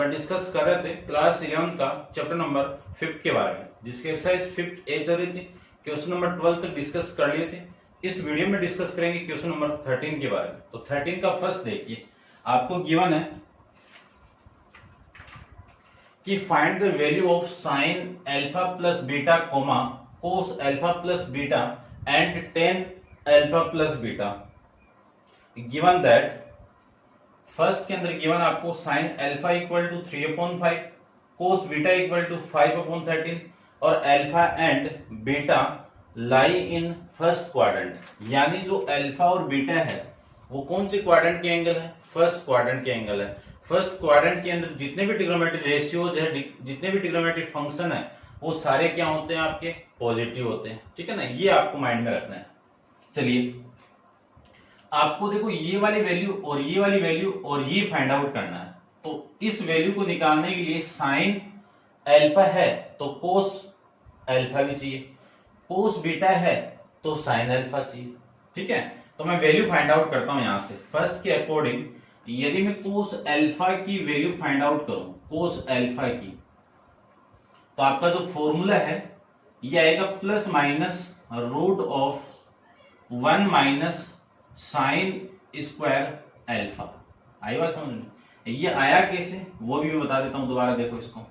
अपन discuss कर रहे थे क्लास 11 का चैप्टर नंबर 5 के बारे में, जिसकी एक्सरसाइज 5 ए चल रही थी। क्वेश्चन नंबर 12 तक डिस्कस कर लिए थे। इस वीडियो में डिस्कस करेंगे क्वेश्चन नंबर 13 के बारे में। तो 13 का फर्स्ट देखिए, आपको गिवन है कि find the value of sine alpha plus beta comma cos alpha plus beta and tan alpha plus beta. Given that first के अंदर गिवन आपको sine alpha equal to 3/5, cos beta equal to 5/13 और alpha and beta lie in first quadrant. यानी जो alpha और beta है वो कौन से क्वाड्रेंट के एंगल है? फर्स्ट क्वाड्रेंट के एंगल है। फर्स्ट क्वाड्रेंट के अंदर जितने भी ट्रिग्नोमेट्रिक रेशियोज है, जितने भी ट्रिग्नोमेट्रिक फंक्शन है, वो सारे क्या होते हैं? आपके पॉजिटिव होते हैं। ठीक है ना, ये आपको माइंड में रखना है। चलिए, आपको देखो ये वाली वैल्यू और ये वाली वैल्यू और ये फाइंड आउट करना है। तो इस वैल्यू को निकालने के लिए साइन अल्फा है तो कोस अल्फा भी चाहिए, कोस बीटा है तो साइन अल्फा चाहिए। ठीक है, तो मैं वैल्यू फाइंड आउट करता हूं यहां से। फर्स्ट के अकॉर्डिंग यदि मैं कोस अल्फा की वैल्यू फाइंड आउट करूं, कोस अल्फा की, तो आपका जो फॉर्मूला है ये आएगा plus minus root of 1 minus sine square alpha. आई बात समझ में? ये आया कैसे वो भी मैं बता देता हूं दोबारा। देखो, इसको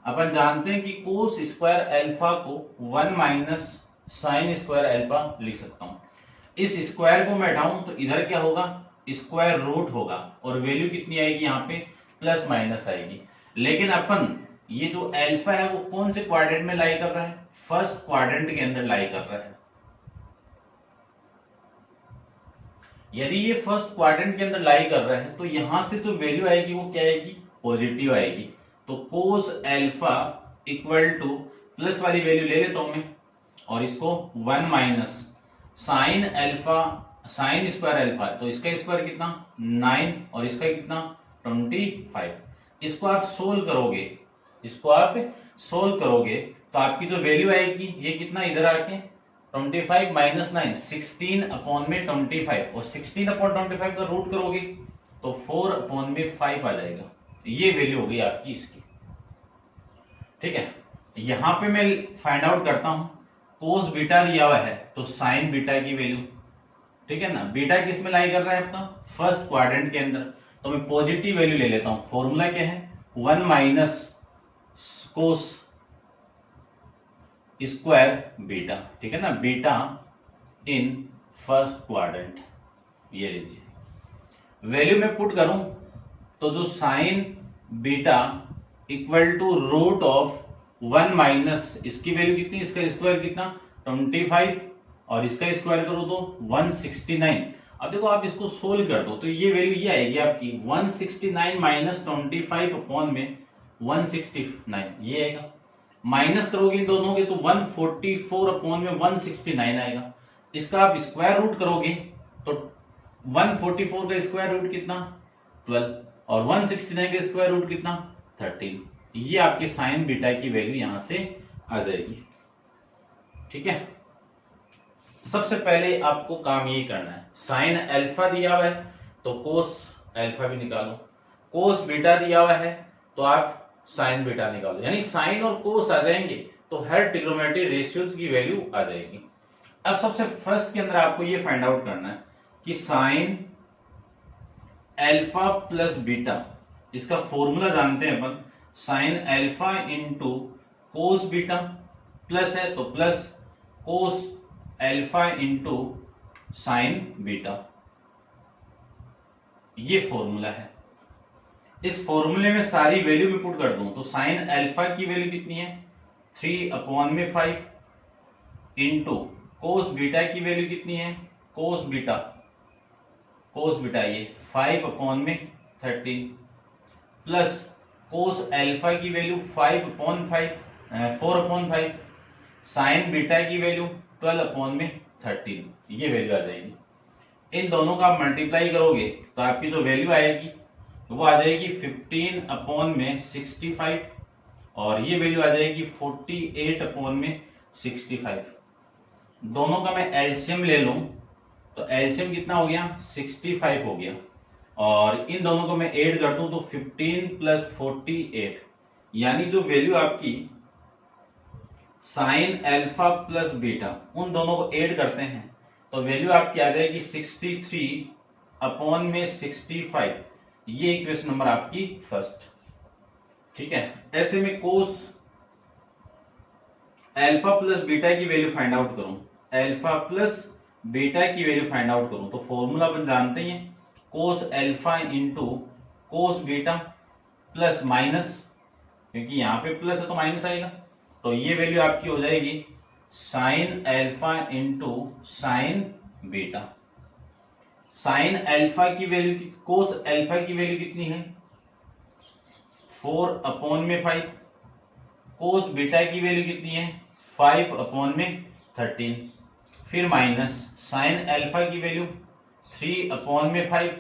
अपन जानते हैं कि कोस स्क्वायर अल्फा को 1 माइनस साइन स्क्वायर अल्फा लिख सकता हूं। इस स्क्वायर को मैं हटाऊं तो इधर क्या होगा? स्क्वायर रूट होगा और वैल्यू कितनी आएगी? यहाँ पे प्लस माइनस आएगी। लेकिन अपन ये जो अल्फा है वो कौन से क्वाड्रेंट में लाई कर रहा है? फर्स्ट क्वाड्रेंट के अंदर लाई कर रहा है। यदि ये फर्स्ट क्वाड्रेंट के अंदर लाई कर रहा है तो यहां से जो वैल्यू आएगी वो क्या आएगी? पॉजिटिव आएगी। तो कोस अल्फा इक्वल टू प्लस वाली वैल्यू ले लेता हूं मैं और इसको 1 minus sine alpha, sign square alpha, तो इसका स्क्वायर कितना? 9 और इसका कितना? 25। इसको आप सोल्व करोगे, इसको आप सोल्व करोगे तो आपकी जो वैल्यू आएगी ये कितना? इधर आके 25 माइनस 9 16/25 और 16/25 का रूट करोगे तो 4/5 आ जाएगा। ये वैल्यू होगी आपकी इसकी। ठीक है, यहां पे मैं फाइंड आउट करता हूं। कोस बीटा दिया हुआ है तो साइन बीटा की वैल्यू। ठीक है ना, बीटा किस में लाई कर रहा है? अपना फर्स्ट क्वाड्रेंट के अंदर। तो मैं पॉजिटिव वैल्यू ले लेता हूं। फॉर्मूला क्या है? 1 माइनस कोस स्क्वायर बीटा। ठीक है ना, बीटा इन फर्स्ट क्वाड्रेंट। ये लीजिए, वैल्यू में पुट करूं तो जो sine beta equal to root of 1 minus इसकी वैल्यू कितनी? इसका स्क्वायर कितना? 25 और इसका स्क्वायर करो तो 169। अब देखो, आप इसको सोल्व कर दो तो ये वैल्यू ये आएगी आपकी 169 माइनस 25 अपॉन में 169, ये आएगा। माइनस करोगे इन दोनों के तो 144 अपॉन में 169 आएगा। इसका आप स्क्वायर रूट करोगे तो 144 का स्क्वायर रूट कितना? 12 और 169 का स्क्वायर रूट कितना? 13। ये आपकी साइन बीटा की वैल्यू यहां से आ जाएगी। ठीक है, सबसे पहले आपको काम यही करना है। साइन अल्फा दिया हुआ है तो कोस अल्फा भी निकालो, कोस बीटा दिया हुआ है तो आप साइन बीटा निकालो। यानी साइन और कोस आ जाएंगे तो हर ट्रिग्नोमेट्रिक रेशियोज की वैल्यू आ जाएगी। अब सबसे फर्स्ट के अंदर आपको ये फाइंड आउट करना है कि साइन अल्फा प्लस बीटा, इसका फॉर्मूला जानते हैं अपन, sine alpha into cos beta, plus है तो plus cos alpha into sine beta. ये फॉर्मूला है। इस फॉर्मूले में सारी वैल्यू में पुट कर दूं तो साइन अल्फा की वैल्यू कितनी है? 3/5 इंटू कोस बीटा की वैल्यू कितनी है? कोस बीटा ये 5/13 प्लस कोस अल्फा की वैल्यू 4/5, साइन बीटा की वैल्यू 12/13। ये वैल्यू आ जाएगी। इन दोनों का आप मल्टीप्लाई करोगे तो आपकी जो वैल्यू आएगी वो आ जाएगी 15/65 और ये वैल्यू आ जाएगी 48/65। दोनों का मैं एलसीएम ले लूं तो एलसीएम कितना हो गया? 65 हो गया। और इन दोनों को मैं ऐड कर दूं तो 15 प्लस 48, यानी जो वैल्यू आपकी साइन अल्फा प्लस बीटा, उन दोनों को ऐड करते हैं तो वैल्यू आपकी आ जाएगी 63 अपॉन में 65। ये इक्वेशन नंबर आपकी फर्स्ट। ठीक है, ऐसे में कोस अल्फा प्लस बीटा की वैल्यू फाइंड आउट करूं, अल्फा प्लस बीटा की वैल्यू फाइंड आउट करूं तो फॉर्मूला अपन जानते ही हैं, कोस alpha into cos beta plus minus, क्योंकि यहां पे प्लस है तो माइनस आएगा, तो ये वैल्यू आपकी हो जाएगी sign alpha into sine beta. Sine alpha की वैल्यू, कोस अल्फा की वैल्यू कितनी है 4 अपॉन में 5, कोस बीटा की वैल्यू कितनी है 5 अपॉन में 13, फिर माइनस साइन अल्फा की वैल्यू 3 अपॉन में 5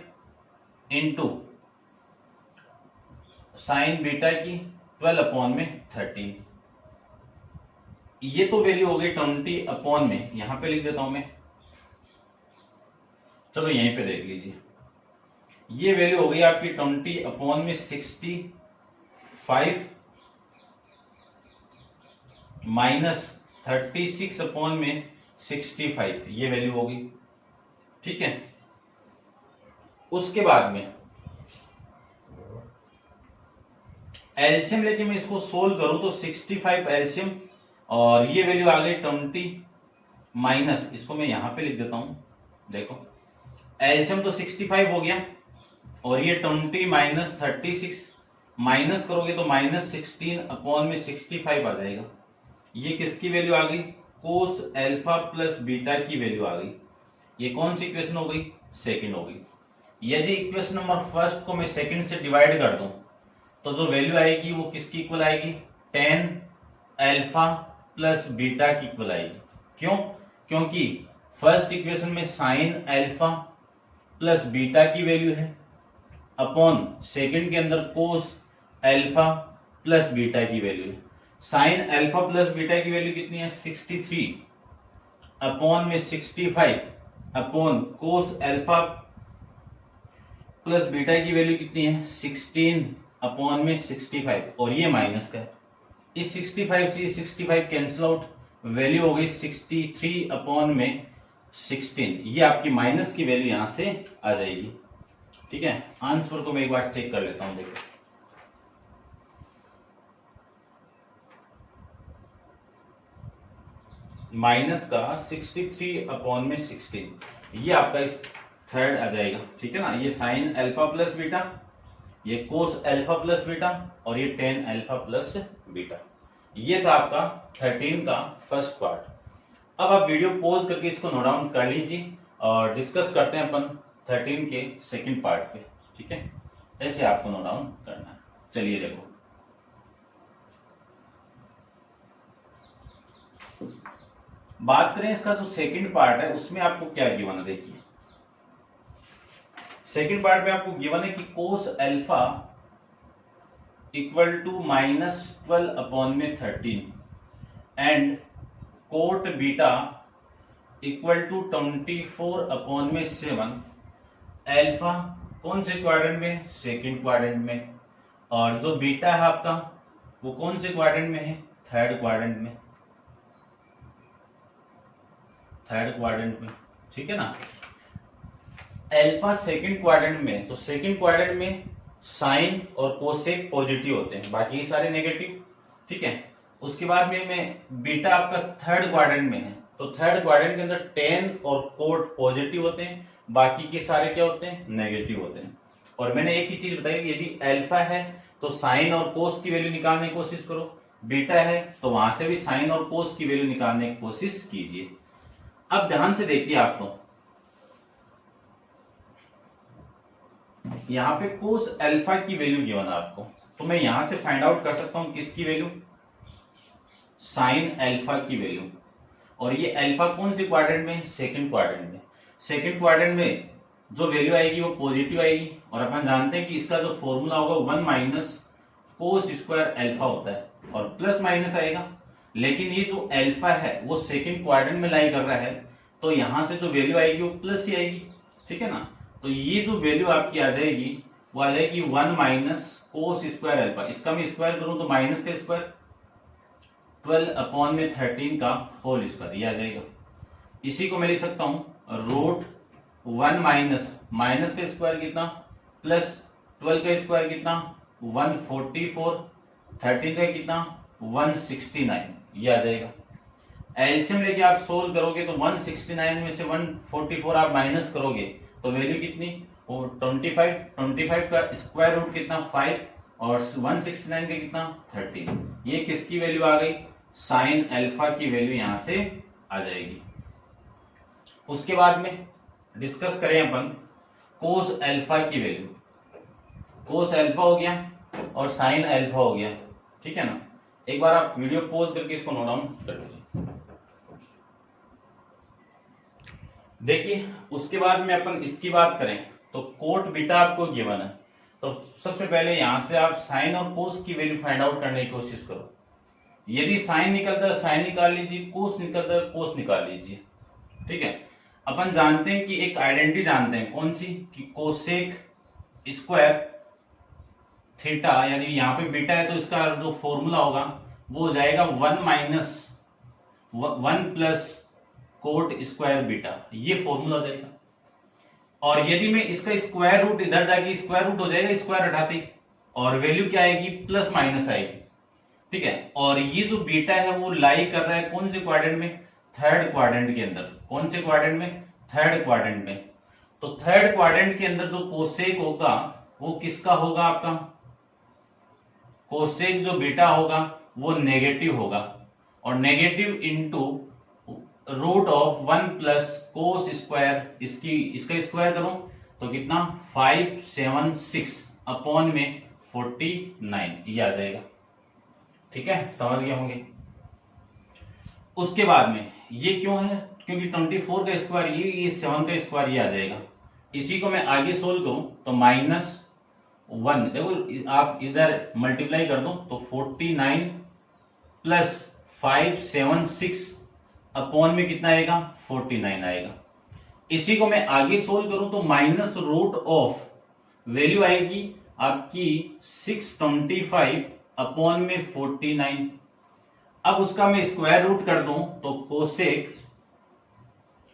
इंटू साइन बीटा की 12 अपॉन में 13। ये तो वैल्यू हो गई 20 अपॉन में, यहां पे लिख देता हूं मैं, चलो यहीं पे देख लीजिए, ये वैल्यू हो गई आपकी 20 अपॉन में 65 माइनस 36 अपॉन में 65, ये वैल्यू होगी। ठीक है, उसके बाद में एलसीएम लेके मैं इसको सोल्व करूं तो 65 एलसीएम और ये वैल्यू आ गई 20 माइनस, इसको मैं यहां पे लिख देता हूं, देखो एलसीएम तो 65 हो गया और ये 20 माइनस 36 माइनस करोगे तो माइनस 16 अपॉन में 65 आ जाएगा। ये किसकी वैल्यू आ गई, कोस अल्फा प्लस बीटा की वैल्यू आ गई। ये कौन सी इक्वेशन हो गई, सेकंड हो गई। यदि इक्वेशन नंबर फर्स्ट को मैं सेकंड से डिवाइड कर दूं तो जो वैल्यू आएगी वो किसकी इक्वल आएगी, 10 अल्फा प्लस बीटा की इक्वल आएगी। क्यों, क्योंकि फर्स्ट इक्वेशन में साइन अल्फा प्लस बीटा की वैल्यू है अपॉन सेकंड के अंदर कोस अल्फा प्लस बीटा की वैल्यू है। साइन अल्फा प्लस बीटा की वैल्यू कितनी है 63 अपॉन में 65 अपॉन कोस अल्फा प्लस बीटा की वैल्यू कितनी है 16 अपॉन में 65 और ये माइनस का है। इस 65 से 65 कैंसिल आउट, वैल्यू हो गई 63 अपॉन में 16, ये आपकी माइनस की वैल्यू यहां से आ जाएगी। ठीक है, आंसर को मैं एक बार चेक कर लेता हूं, देखो माइनस का 63 अपॉन में 16, ये आपका इस थर्ड आ जाएगा। ठीक है ना, ये साइन अल्फा प्लस बीटा, ये कोस अल्फा प्लस बीटा और ये 10 अल्फा प्लस बीटा। ये था आपका 13 का फर्स्ट पार्ट। अब आप वीडियो पॉज करके इसको नोट डाउन कर लीजिए और डिस्कस करते हैं अपन 13 के सेकंड पार्ट पे। ठीक है, ऐसे आपको नोट डाउन करना है। चलिए देखो, बात करें इसका जो सेकंड पार्ट है उसमें आपको क्या गिवन है। देखिए सेकंड पार्ट में आपको गिवन है कि cos alpha equal to -12 upon में 13 and cot beta equal to 24 upon में 7। अल्फा कौन से क्वाड्रेंट में, सेकंड क्वाड्रेंट में, और जो बीटा है आपका वो कौन से क्वाड्रेंट में है, थर्ड क्वाड्रेंट में, थर्ड क्वाड्रेंट में। ठीक है ना, अल्फा सेकंड क्वाड्रेंट में, तो सेकंड क्वाड्रेंट में साइन और कोसेक पॉजिटिव होते हैं, बाकी सारे नेगेटिव। ठीक है, उसके बाद में बीटा आपका थर्ड क्वाड्रेंट में है, तो थर्ड क्वाड्रेंट के अंदर 10 और कोट पॉजिटिव होते हैं, बाकी के सारे क्या होते हैं, नेगेटिव होते हैं। और मैंने एक ही चीज बताई, यदि अल्फा है तो साइन और कोस की वैल्यू निकालने की कोशिश करो, बीटा है तो वहां से भी साइन और कोस की वैल्यू निकालने की कोशिश कीजिए। अब ध्यान से देखिए, आप तो यहां पे कोस अल्फा की वैल्यू गिवन है आपको, तो मैं यहां से फाइंड आउट कर सकता हूं किसकी वैल्यू, साइन अल्फा की वैल्यू। और ये अल्फा कौन सी क्वाड्रेंट में, सेकंड क्वाड्रेंट में। सेकंड क्वाड्रेंट में जो वैल्यू आएगी वो पॉजिटिव आएगी, और अपन जानते हैं कि इसका जो फॉर्मूला होगा 1 माइनस कोस स्क्वायर अल्फा होता है, और प्लस माइनस आएगा। लेकिन ये जो अल्फा है वो सेकंड क्वाड्रेंट में लाई कर रहा है, तो यहां से जो वैल्यू आएगी वो प्लस ही आएगी। ठीक है ना, तो ये जो वैल्यू आपकी आ जाएगी वो आ जाएगी 1 माइनस कोस स्क्वायर अल्फा। इसका मैं स्क्वायर करूं तो माइनस का स्क्वायर 12 अपॉन में 13 का होल स्क्वायर, ये आ जाएगा। इसी को मैं लिख सकता हूं रूट 1 माइनस माइनस का स्क्वायर कितना प्लस 12 का स्क्वायर कितना 144, 13 का कितना 169, ये आ जाएगा। एलसीएम लेके आप सोल्व करोगे तो 169 में से 144 आप माइनस करोगे तो वैल्यू कितनी, वो 25 का स्क्वायर रूट कितना 5 और 169 का कितना 13। ये किसकी वैल्यू आ गई, साइन अल्फा की वैल्यू यहां से आ जाएगी। उसके बाद में डिस्कस करें अपन कोस अल्फा की वैल्यू। कोस अल्फा हो गया और साइन अल्फा हो गया, ठीक है ना। एक बार आप वीडियो पॉज करके इसको नोट डाउन कर लीजिए। देखिए उसके बाद में अपन इसकी बात करें तो कोट बीटा आपको गिवन है, तो सबसे पहले यहां से आप साइन और कोस की वैल्यू फाइंड आउट करने की कोशिश करो। यदि साइन निकलता है साइन निकाल लीजिए, कोस निकलता है कोस निकाल लीजिए, ठीक है। अपन जानते हैं कि एक आइडेंटिटी जानते हैं, कौन सी, कि कोसेक स्क्वायर थीटा, यानी यहां पे बीटा है तो इसका जो फॉर्मूला होगा वो हो जाएगा 1 minus 1 plus coat square beta, ये फॉर्मूला हो जाएगा। और यदि मैं इसका स्क्वायर रूट इधर जाएगी स्क्वायर रूट हो जाएगा स्क्वायर हटाते, और वैल्यू क्या आएगी प्लस माइनस आएगी, ठीक है। और ये जो बीटा है वो लाई कर रहा है कौन से क्वाड्रेंट में, थर्ड क्वाड्रेंट के अंदर। कौन से क्वाड्रेंट में, थर्ड क्वाड्रेंट में। तो थर्ड क्वाड्रेंट के अंदर जो कोसेक होगा वो किसका होगा, आपका कोसेक जो बीटा होगा वो नेगेटिव होगा, और negative into root of 1 plus cos square, इसका स्क्वायर करो तो कितना 576 अपॉन में 49, ये आ जाएगा, ठीक है, समझ गए होंगे। उसके बाद में ये क्यों है, क्योंकि 24 का स्क्वायर ये 7 का स्क्वायर ये आ जाएगा। इसी को मैं आगे सोल्व करूं तो -1, देखो आप इधर मल्टीप्लाई कर दो तो 49 प्लस 576 अपॉन में कितना आएगा 49 आएगा। इसी को मैं आगे सोल्व करूं तो माइनस रूट ऑफ वैल्यू आएगी आपकी 625 अपॉन में 49। अब उसका मैं स्क्वायर रूट कर दूं तो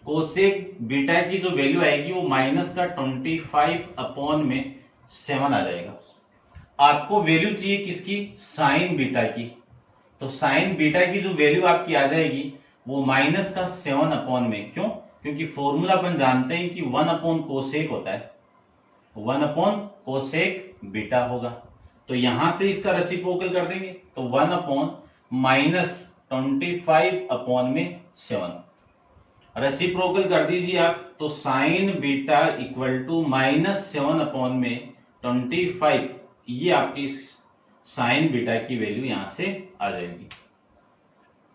कोसेक बीटा की जो वैल्यू आएगी वो माइनस का 25 अपॉन में 7 आ जाएगा। आपको वैल्यू चाहिए किसकी, साइन बीटा की, तो साइन बीटा की जो वैल्यू आपकी आ जाएगी वो माइनस का 7 अपॉन में, क्यों, क्योंकि फॉर्मूला अपन जानते हैं कि 1 अपॉन कोसेक होता है, 1 अपॉन कोसेक बीटा होगा। तो यहां से इसका रेसिप्रोकल कर देंगे तो 1 अपॉन माइनस 25 अपॉन में 7 रेसिप्रोकल कर दीजिए आप, तो sine beta equal to -7 upon में 25, ये आपकी साइन बीटा की वैल्यू यहां से आ जाएगी,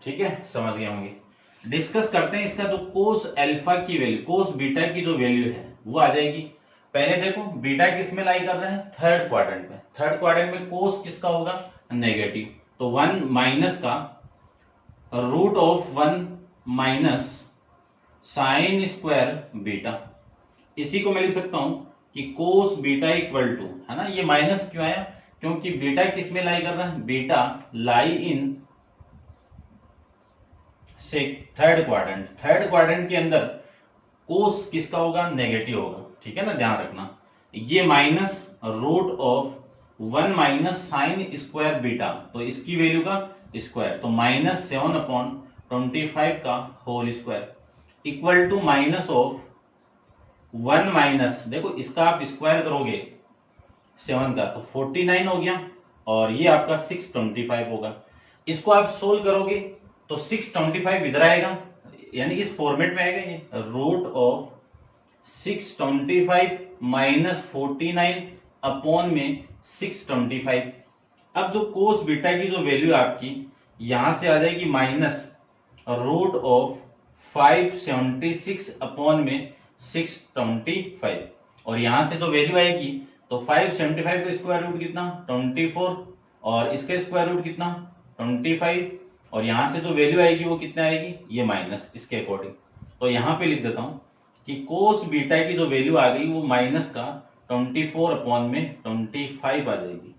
ठीक है, समझ गए होंगे। डिस्कस करते हैं इसका जो कोस अल्फा की वैल्यू, कोस बीटा की जो वैल्यू है वो आ जाएगी। पहले देखो बीटा किस में लाई कर रहे हैं, थर्ड क्वाड्रेंट में। थर्ड क्वाड्रेंट में कोस किसका होगा, नेगेटिव, तो 1 माइनस का root of 1 minus sine square beta. इसी को मैं लिख सकता हूं कि कोस बीटा इक्वल टू, है ना, ये माइनस क्यों आया, क्योंकि बीटा किस में लाई कर रहा है, beta lie in third quadrant. Third quadrant के अंदर कोस किसका होगा, नेगेटिव होगा, ठीक है ना, ध्यान रखना। ये minus root of 1 minus sine square beta, तो इसकी वैल्यू का स्क्वायर, तो -7 अपॉन 25 का whole square equal to minus of 1 minus, देखो इसका आप स्क्वायर करोगे 7 का तो 49 हो गया, और ये आपका 625 होगा। इसको आप सोल्व करोगे तो 625 इधर आएगा, यानी इस फॉर्मेट में आएगा, ये रूट ऑफ 625 माइनस 49 अपॉन में 625। अब जो कोस बीटा की जो वैल्यू आपकी यहां से आ जाएगी माइनस रूट ऑफ 576 अपॉन में 625, और यहां से जो वैल्यू आएगी तो 575 का स्क्वायर रूट कितना 24, और इसका स्क्वायर रूट कितना 25, और यहां से जो वैल्यू आएगी वो कितना आएगी, ये माइनस, इसके अकॉर्डिंग। तो यहां पे लिख देता हूं कि कोस बीटा की जो वैल्यू आ गई वो माइनस का 24/25 आ जाएगी।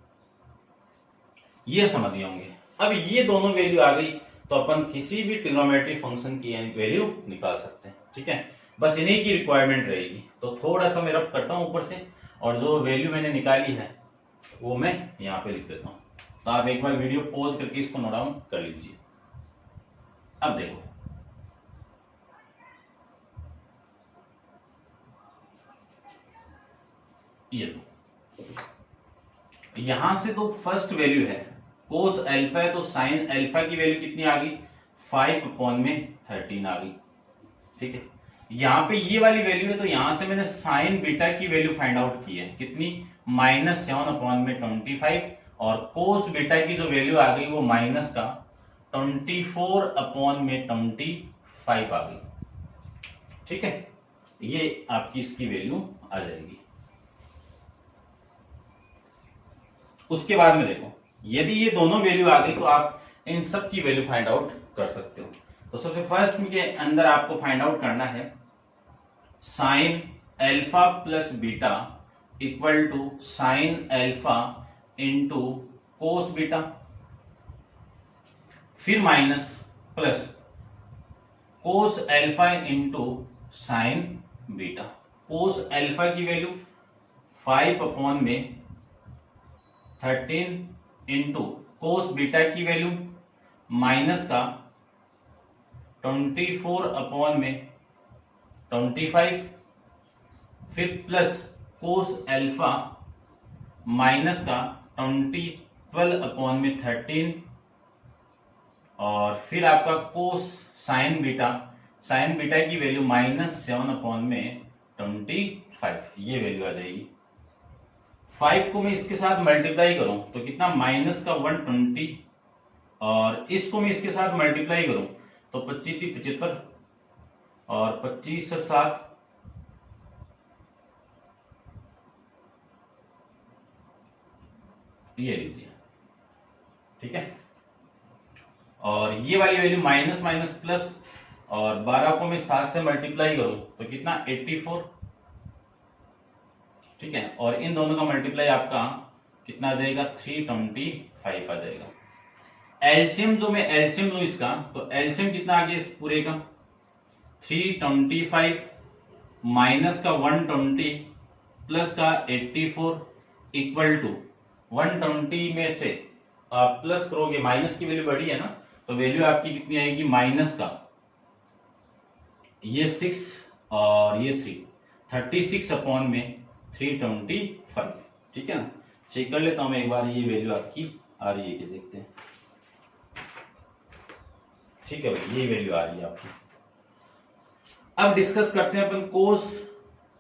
ये समझ गए होंगे। अब ये दोनों वैल्यू आ गई तो अपन किसी भी ट्रिग्नोमेट्रिक फंक्शन की वैल्यू निकाल सकते हैं। ठीक है, बस इन्हीं की रिक्वायरमेंट रहेगी। तो थोड़ा सा मैं रब करता हूं ऊपर से, और जो वैल्यू मैंने निकाली है वो मैं यहाँ पे लिख देता हूं। तो आप एक बार वीडियो पॉज करके इसको नोट डाउन कर लीजिए। अब देखो, ये लो, यहां से तो फर्स्ट वैल्यू है कोस अल्फा है, तो साइन अल्फा की वैल्यू कितनी आ गई 5/13 आ गई। ठीक है, यहां पे ये वाली वैल्यू है तो यहां से मैंने साइन बीटा की वैल्यू फाइंड आउट की है, कितनी -7/25, और कोस बीटा की जो वैल्यू आ गई वो माइनस का 24/25 आ गई। ठीक है, ये आपकी इसकी वैल्यू आ जाएगी। उसके बाद में देखो, यदि ये दोनों वैल्यू आ गई तो आप इन सब की वैल्यू फाइंड आउट कर सकते हो। तो सबसे फर्स्ट के अंदर आपको फाइंड आउट करना है sine alpha plus beta equal to sine alpha into cos beta, फिर minus plus cos alpha into sine beta. Cos alpha की वैल्यू 5/13 इंटू कोस बीटा की वैल्यू माइनस का 24/25, फिर प्लस कोस अल्फा माइनस का 12/13, और फिर आपका कोस साइन बीटा की वैल्यू -7/25, ये वैल्यू आ जाएगी। 5 को मैं इसके साथ मल्टीप्लाई करूं तो कितना -120, और इसको मैं इसके साथ मल्टीप्लाई करूं तो 25 × 75, और 25 से 7 ये लीजिए। ठीक है, और ये वाली वैल्यू माइनस माइनस प्लस, और 12 को मैं 7 से मल्टीप्लाई करूं तो कितना 84। ठीक है, और इन दोनों का मल्टीप्लाई आपका कितना आ जाएगा 325 आ जाएगा। एलसीएम जो मैं एलसीएम लूं इसका, तो एलसीएम कितना आ गया इस पूरे का 325 माइनस का 120 प्लस का 84 इक्वल टू 120 में से आप प्लस करोगे, माइनस की वैल्यू बढ़ी है ना, तो वैल्यू आपकी कितनी आएगी माइनस का ये 6 और ये 36/325। ठीक है ना, चेक कर लेता हूं मैं एक बार ये वैल्यू आपकी आ रही है कि देखते हैं। ठीक है भाई, ये वैल्यू आ रही है आपकी। अब डिस्कस करते हैं अपन कोस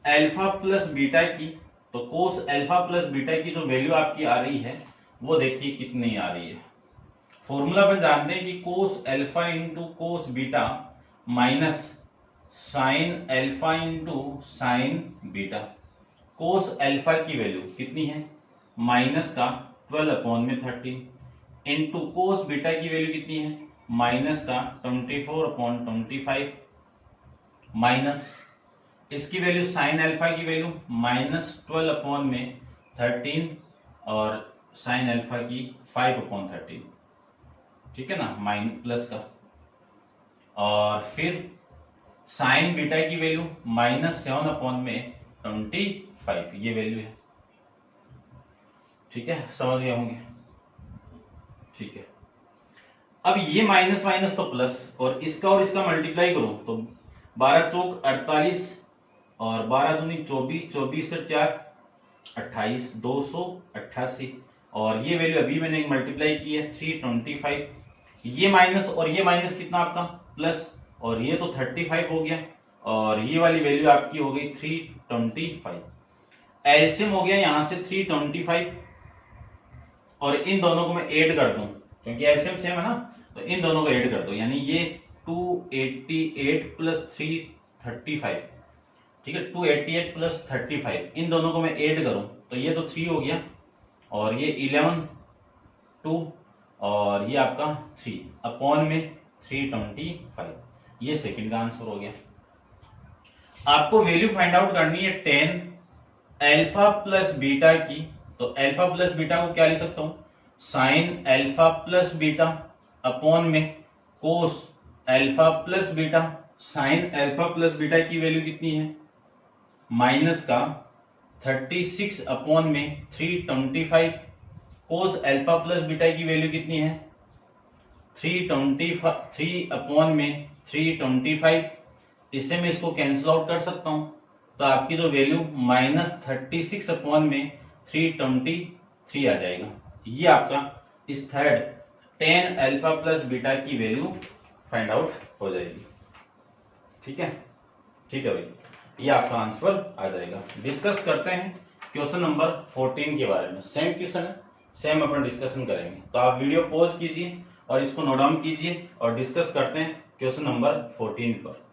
अल्फा प्लस बीटा की। तो कोस अल्फा प्लस बीटा की जो वैल्यू आपकी आ रही है वो देखिए कितनी आ रही है। फॉर्मूला अपन जानते हैं कि cos alpha into cos beta minus sign alpha into sine beta. Cos alpha की वैल्यू कितनी है माइनस का 12/13 इंटू कोस बीटा की वैल्यू कितनी है माइनस का 24/25 माइनस इसकी वैल्यू साइन अल्फा की वैल्यू -12/13 और साइन अल्फा की 5/13। ठीक है ना, माइन प्लस का, और फिर साइन बीटा की वैल्यू -7/25, ये वैल्यू है। ठीक है, समझ गए होंगे। ठीक है, अब ये माइनस माइनस तो प्लस, और इसका मल्टीप्लाई करो तो 12 चौक 48 और 12 दूनी 24, 24 से 4 28, 288, और ये वैल्यू अभी मैंने मल्टीप्लाई की है 325। ये माइनस और ये माइनस कितना आपका प्लस, और ये तो 35 हो गया, और ये वाली वैल्यू आपकी हो गई 325। एलसीएम हो गया यहां से 325, और इन दोनों को मैं ऐड कर दूं क्योंकि एलसीएम सेम है ना, तो इन दोनों को ऐड कर दो, यानी ये 288 प्लस 335। ठीक है, 288 प्लस 35, इन दोनों को मैं ऐड करूं तो ये तो 3 हो गया, और ये 11 2, और ये आपका 3 अपॉन में 325, ये सेकंड का आंसर हो गया। आपको वैल्यू फाइंड आउट करनी है टेन अल्फा प्लस बीटा की। तो अल्फा प्लस बीटा को क्या लिख सकता हूं, sine alpha plus beta upon में cos alpha plus beta. Sine alpha plus beta की वैल्यू कितनी है, माइनस का 36 अपॉन में 325। कोस अल्फा प्लस बीटा की वैल्यू कितनी है, 3 अपॉन में 325। इससे मैं इसको कैंसिल आउट कर सकता हूं, तो आपकी जो वैल्यू -36 अपॉन में 323 आ जाएगा। ये आपका इस third ten alpha plus beta की वैल्यू फाइंड आउट हो जाएगी। ठीक है, ठीक है भाई, ये आपका आंसर आ जाएगा। डिस्कस करते हैं क्वेश्चन नंबर 14 के बारे में। सेम क्वेश्चन है, सेम अपन डिस्कशन करेंगे। तो आप वीडियो पॉज कीजिए और इसको नोट डाउन कीजिए और डिस्कस करते हैं क्वेश्चन नंबर 14 पर।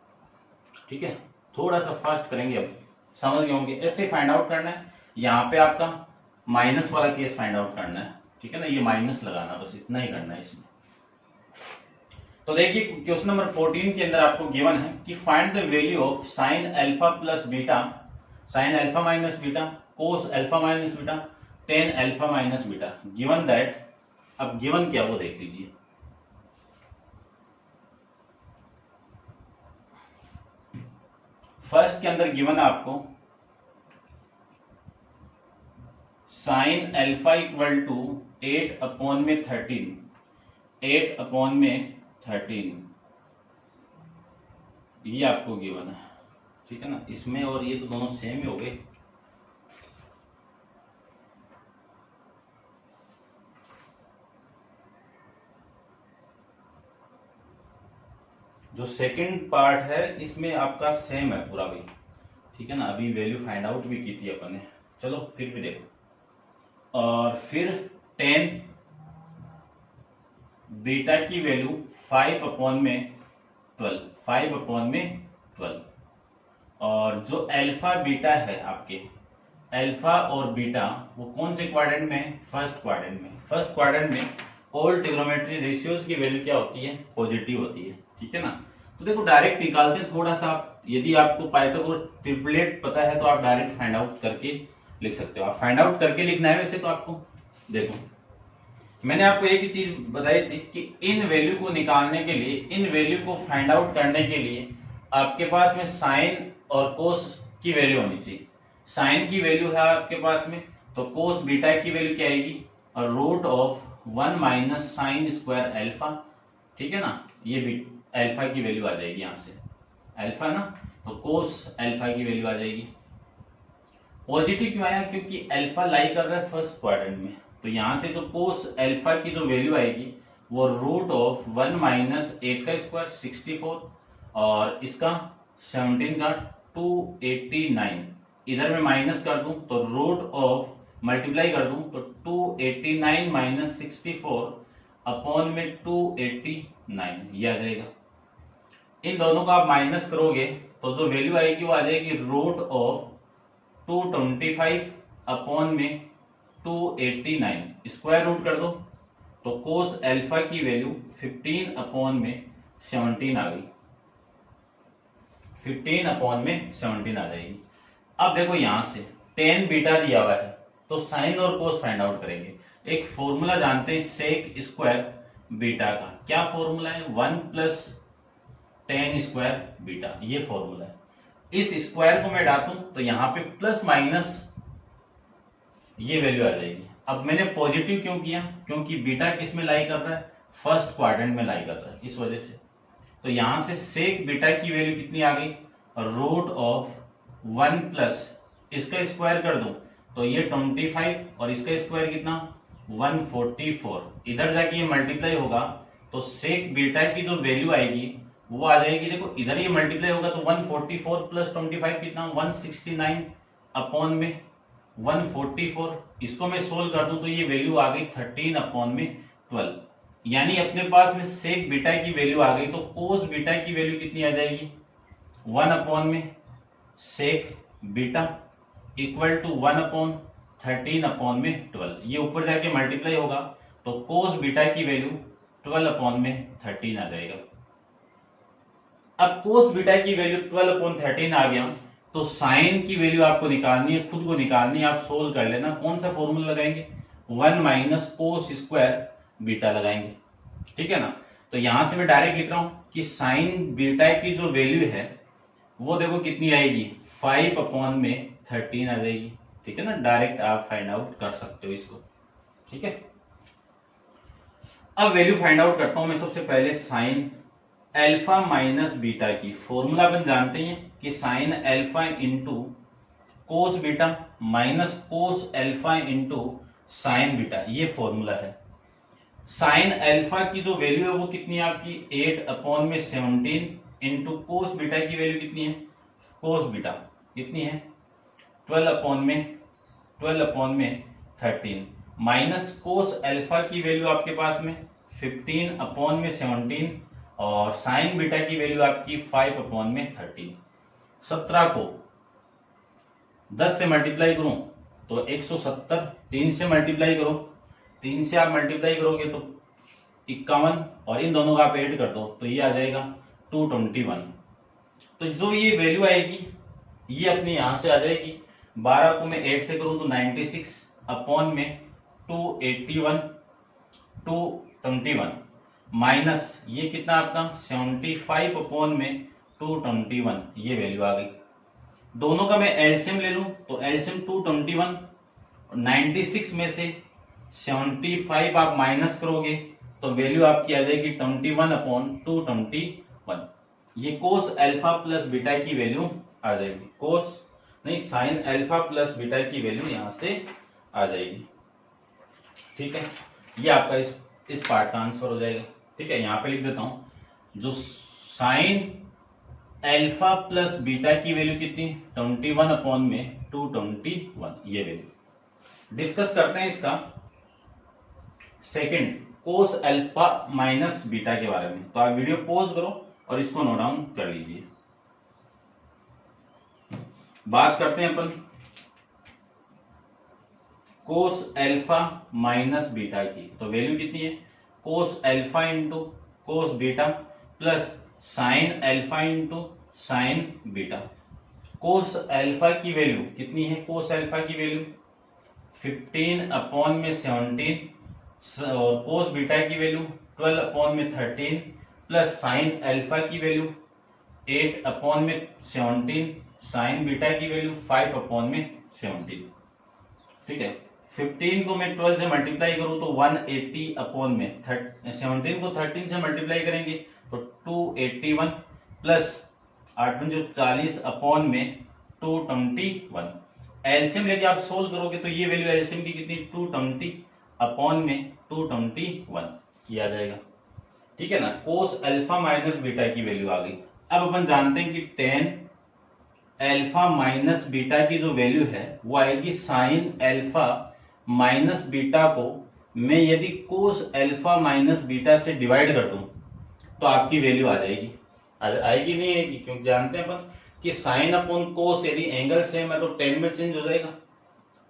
ठीक है, थोड़ा सा फास्ट करेंगे, अब समझ गए होंगे। ऐसे फाइंड आउट करना है, यहाँ पे आपका माइनस वाला केस फाइंड आउट करना है। ठीक है ना, ये माइनस लगाना, बस इतना ही करना है इसमें। तो देखिए क्वेश्चन नंबर 14 के अंदर आपको गिवन है कि find the value of sine alpha plus beta, sine alpha minus beta, cos alpha minus beta, ten alpha minus beta, given that. अब गिवन क्या वो देख लीजिए। फर्स्ट के अंदर गिवन है आपको sine alpha equal to 8 upon में 13, 8 अपॉन में 13, ये आपको गिवन है। ठीक है ना, इसमें और ये तो दोनों सेम ही हो गए। जो सेकंड पार्ट है इसमें आपका सेम है पूरा भाई। ठीक है ना, अभी वैल्यू फाइंड आउट भी की थी अपन ने, चलो फिर भी देखो। और फिर 10 बीटा की वैल्यू 5 अपॉन में 12, 5 अपॉन में 12। और जो अल्फा बीटा है आपके, अल्फा और बीटा वो कौन से क्वाड्रेंट में है, फर्स्ट क्वाड्रेंट में। फर्स्ट क्वाड्रेंट में ऑल ट्रिग्नोमेट्री रेशियोज की वैल्यू क्या होती है, पॉजिटिव होती है। ठीक है ना, तो देखो डायरेक्ट निकालते हैं थोड़ा सा। यदि आपको पाइथागोरस ट्रिपलेट पता है तो आप डायरेक्ट फाइंड आउट करके लिख सकते हो। आप फाइंड आउट करके लिखना है वैसे तो आपको। देखो मैंने आपको एक ही चीज बताई थी कि इन वैल्यू को निकालने के लिए, इन वैल्यू को फाइंड आउट करने के लिए आपके पास में साइन और कोस की वैल्यू होनी चाहिए। साइन की वैल्यू है आपके पास में, तो कोस बीटा की वैल्यू क्या आएगी, root of 1 minus sine square alpha. ठीक है ना, ये भी अल्फा की वैल्यू आ जाएगी यहां से, अल्फा ना, तो कोस अल्फा की वैल्यू आ जाएगी। पॉजिटिव क्यों आया, क्योंकि अल्फा लाई कर रहा है फर्स्ट क्वाड्रेंट में, तो यहां से तो कोस अल्फा की जो वैल्यू आएगी वो रूट ऑफ 1 माइनस 8 का स्क्वायर 64 और इसका 17 का 289। इधर में माइनस कर दूं तो रूट ऑफ मल्टीप्लाई कर दूं तो 289 माइनस 64 अपॉन में 289, ये आ जाएगा। इन दोनों का आप माइनस करोगे तो जो वैल्यू आएगी वो आ जाएगी रूट ऑफ 225 अपॉन में 289, स्क्वायर रूट कर दो तो कोस अल्फा की वैल्यू 15 अपॉन में 17 आ गई, 15 अपॉन में 17 आ जाएगी। अब देखो यहां से 10 बीटा दिया हुआ है तो साइन और कोस फाइंड आउट करेंगे। एक फॉर्मूला जानते हैं सेक स्क्वायर बीटा का, क्या फॉर्मूला है, 1 प्लस 10 स्क्वायर बीटा, ये फॉर्मूला है। इस स्क्वायर को मैं डालूं तो यहां पे प्लस माइनस ये वैल्यू आ जाएगी। अब मैंने पॉजिटिव क्यों किया, क्योंकि बीटा किस में लाई कर रहा है, फर्स्ट क्वाड्रेंट में लाई कर रहा है, इस वजह से। तो यहां से सेक बीटा की वैल्यू कितनी आ गई, रूट ऑफ 1 प्लस इसका स्क्वायर कर दूं तो ये 25 और इसका स्क्वायर कितना 144। इधर जाके ये मल्टीप्लाई होगा तो सेक बीटा की जो वैल्यू आएगी वो आ जाएगी, देखो इधर ये मल्टीप्लाई होगा तो 144 प्लस 25 कितना 169 अपॉन में 144। इसको मैं सोल्व कर दूं तो ये वैल्यू आ गई 13 अपॉन में 12। यानी अपने पास में सेक बीटा की वैल्यू आ गई, तो कोस बीटा की वैल्यू कितनी आ जाएगी 1 अपॉन में sec beta equal to 1 upon 13 upon में 12। ये ऊपर जाके मल्टीप्लाई होगा तो कोस बीटा की वैल्यू 12 अपॉन में 13 आ जाएगा। अब कोस बीटा की वैल्यू 12/13 आ गया, तो साइन की वैल्यू आपको निकालनी है, खुद को निकालनी है, आप सोल्व कर लेना। कौन सा फॉर्मूला लगाएंगे, 1 माइनस कोस स्क्वायर बीटा लगाएंगे, ठीक है ना। तो यहां से मैं डायरेक्ट लिख रहा हूं कि साइन बीटा की जो वैल्यू है वो देखो कितनी आएगी, 5/13 आ जाएगी, ठीक है ना। डायरेक्ट आप फाइंड आउट कर सकते हो इसको, ठीक है। अब वैल्यू फाइंड आउट करता हूं मैं। सबसे पहले साइन अल्फा माइनस बीटा की फॉर्मूला अपन जानते हैं कि sine alpha into cos beta minus cos alpha into sine beta, ये फॉर्मूला है। साइन अल्फा की जो वैल्यू है वो कितनी है आपकी, 8/17 इंटू कोस बीटा की वैल्यू कितनी है, कोस बीटा कितनी है 12/13 माइनस कोस अल्फा की वैल्यू आपके पास में 15/17 और साइन बीटा की वैल्यू आपकी 5/13। 17 को 10 से मल्टीप्लाई करूं तो 170, 3 से मल्टीप्लाई करो, 3 से आप मल्टीप्लाई करोगे तो 51 और इन दोनों का आप ऐड कर दो तो ये आ जाएगा 221। तो जो ये वैल्यू आएगी ये अपनी यहां से आ जाएगी। 12 को मैं 8 से करूं तो 96 अपॉन में 221 माइनस ये कितना आपका 75 अपॉन में 221, ये वैल्यू आ गई। दोनों का मैं एलसीएम ले लूं तो एलसीएम 221, 96 में से 75 आप माइनस करोगे तो वैल्यू आपकी आ जाएगी 21/221। ये कोस अल्फा प्लस बीटा की वैल्यू आ जाएगी, कोस नहीं साइन अल्फा प्लस बीटा की वैल्यू यहां से आ जाएगी, ठीक है। ये आपका इस पार्ट का आंसर हो जाएगा, ठीक है। यहां पे लिख देता हूं, जो साइन अल्फा प्लस बीटा की वैल्यू कितनी 21/221, ये वैल्यू। डिस्कस करते हैं इसका सेकंड कोस अल्फा माइनस बीटा के बारे में। तो आप वीडियो पॉज करो और इसको नोट डाउन कर लीजिए। बात करते हैं अपन कोस अल्फा माइनस बीटा की। तो वैल्यू कितनी है, कोस alpha into cos beta plus sign alpha into sine beta. Cos alpha की वैल्यू कितनी है, कोस अल्फा की वैल्यू 15/17 और कोस बीटा की वैल्यू 12/13 प्लस साइन अल्फा की वैल्यू 8/17, साइन बीटा की वैल्यू 5/17, ठीक है। 15 को मैं 12 से मल्टीप्लाई करूं तो 180 17 को 13 से मल्टीप्लाई करेंगे तो 281 प्लस 8×40/221। एलसीएम लेके आप सोल्व करोगे तो ये वैल्यू एलसीएम की कितनी 220/221 ये आ जाएगा, ठीक है ना। कोस अल्फा माइनस बीटा की वैल्यू आ गई। अब अपन जानते हैं कि tan अल्फा माइनस बीटा की जो वैल्यू है वो आएगी साइन अल्फा माइनस बीटा को मैं यदि कोस अल्फा माइनस बीटा से डिवाइड कर दूं तो आपकी वैल्यू आ जाएगी, आएगी नहीं आएगी, क्योंकि जानते हैं अपन कि साइन अपॉन कोस यदि एंगल सेम है तो tan में चेंज हो जाएगा।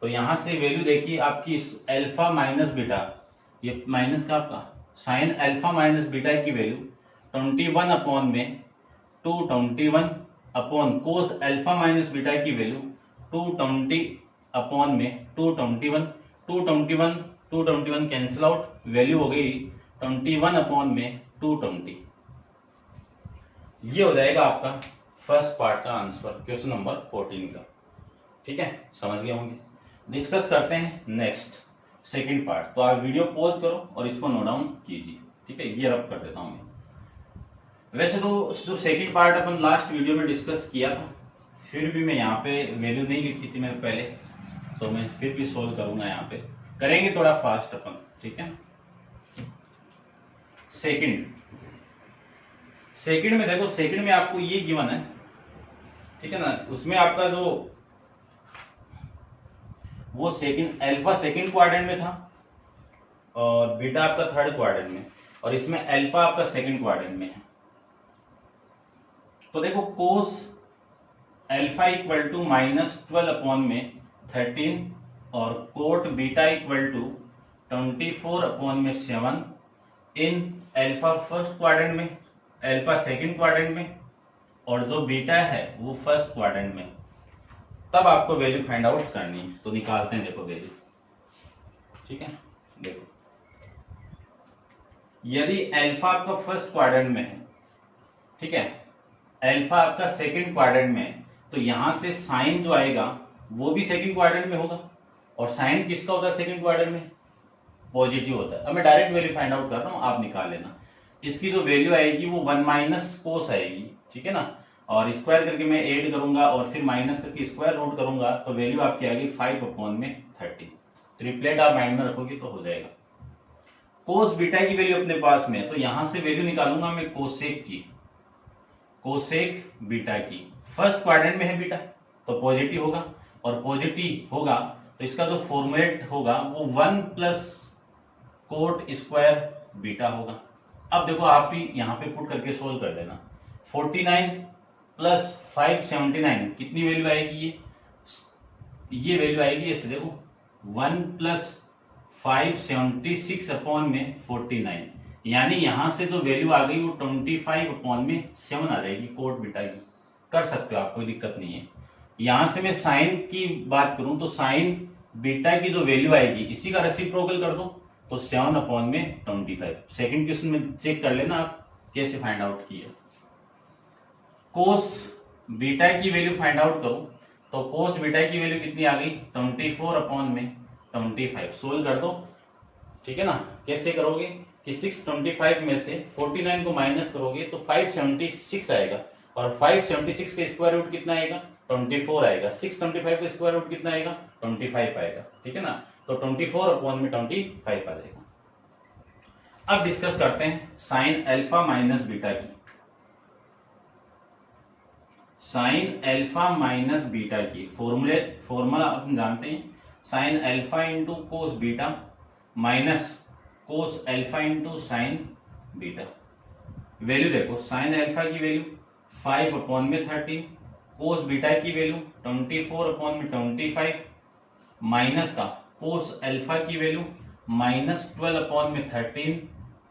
तो यहां से वैल्यू देखिए आपकी अल्फा माइनस बीटा, ये माइनस का आपका साइन अल्फा माइनस बीटा की वैल्यू 21/221 अपॉन कोस अल्फा माइनस बीटा की वैल्यू 221 कैंसिल आउट, वैल्यू हो गई 21/220। ये हो जाएगा आपका फर्स्ट पार्ट का आंसर क्वेश्चन नंबर 14 का, ठीक है। समझ गए होंगे। डिस्कस करते हैं नेक्स्ट सेकंड पार्ट। तो आप वीडियो पॉज करो और इसको नोट डाउन कीजिए, ठीक है। ये रब कर देता हूं मैं। वैसे तो जो सेकंड पार्ट अपन लास्ट वीडियो में डिस्कस किया था, फिर भी मैं यहाँ पे वैल्यू नहीं लिखी थी मैंने पहले, तो मैं फिर भी सोल्व करूंगा। यहाँ पे करेंगे थोड़ा फास्ट अपन, ठीक है। सेकंड में देखो, सेकंड में आपको ये गिवन है, ठीक है ना। उसमें आपका जो वो सेकंड अल्फा सेकंड क्वाड्रेंट में था और बीटा आपका थर्ड क्वाड्रेंट में, और इसमें अल्फा आपका सेकंड क्वाड्रेंट में है। तो देखो कोस अल्फा इक्वल टू -12/13 और कोट बीटा इक्वल टू 24/7 इन अल्फा फर्स्ट क्वाड्रेंट में, अल्फा सेकंड क्वाड्रेंट में और जो बीटा है वो फर्स्ट क्वाड्रेंट में, तब आपको वैल्यू फाइंड आउट करनी है। तो निकालते हैं, देखो वैल्यू, ठीक है। देखो यदि अल्फा आपका फर्स्ट क्वाड्रेंट में है, ठीक है, अल्फा आपका सेकंड क्वाड्रेंट में है, तो यहां से साइन जो आएगा वो भी सेकंड क्वाड्रेंट में होगा। और साइन किसका होता है सेकंड क्वाड्रेंट में? पॉजिटिव होता है। अब मैं डायरेक्ट वैल्यू फाइंड आउट कर रहा हूं, आप निकाल लेना। इसकी जो वैल्यू आएगी वो 1 माइनस कोस आएगी, ठीक है ना। और स्क्वायर करके मैं ऐड करूंगा और फिर माइनस करके स्क्वायर रूट करूंगा, तो वैल्यू आपकी आएगी 5/30। ट्रिपलेट आप माइंड में रखोगे तो हो जाएगा। कोस बीटा की वैल्यू अपने पास में है, तो यहां से वैल्यू निकालूंगा मैं कोसेक की, कोसेक बीटा की। फर्स्ट क्वाड्रेंट में है बीटा तो पॉजिटिव होगा, और पॉजिटिव होगा तो इसका जो फॉर्मेट होगा वो 1 प्लस कोट स्क्वायर बीटा होगा। अब देखो आप भी यहां पे पुट करके सोल्व कर देना। 49 प्लस 579 कितनी वैल्यू आएगी? ये वैल्यू आएगी ऐसे देखो 1 प्लस 576 अपॉन में 49, यानी यहां से जो वैल्यू आ गई वो 25 अपॉन में 7 आ जाएगी कोट बीटा की। कर सकते हो आप, कोई दिक्कत नहीं है। यहां से मैं साइन की बात करूं तो साइन बीटा की जो वैल्यू आएगी इसी का रेसिप्रोकल कर दो, तो 7 अपॉन में 25। सेकंड क्वेश्चन में चेक कर लेना आप कैसे फाइंड आउट किया। कोस बीटा की वैल्यू फाइंड आउट करो तो कोस बीटा की वैल्यू कितनी आ गई? 24 अपॉन में 25। सोल्व कर दो, ठीक है ना। कैसे करोगे कि 625 में से 49 को माइनस करोगे तो 576 आएगा, और 576 का स्क्वायर रूट कितना आएगा? 24 आएगा। 625 का स्क्वायर रूट कितना आएगा? 25 आएगा, ठीक है ना। तो 24 अपॉन में 25 आ जाएगा। अब डिस्कस करते हैं साइन अल्फा माइनस बीटा की। साइन अल्फा माइनस बीटा की फॉर्मूला अपन जानते हैं, sign alpha into cos beta minus cos alpha into sine beta. Value देखो, साइन अल्फा की वैल्यू 5 अपॉन में 13, कोस बीटा की वैल्यू 24 अपॉन में 25, माइनस का कोस अल्फा की वैल्यू -12 अपॉन में 13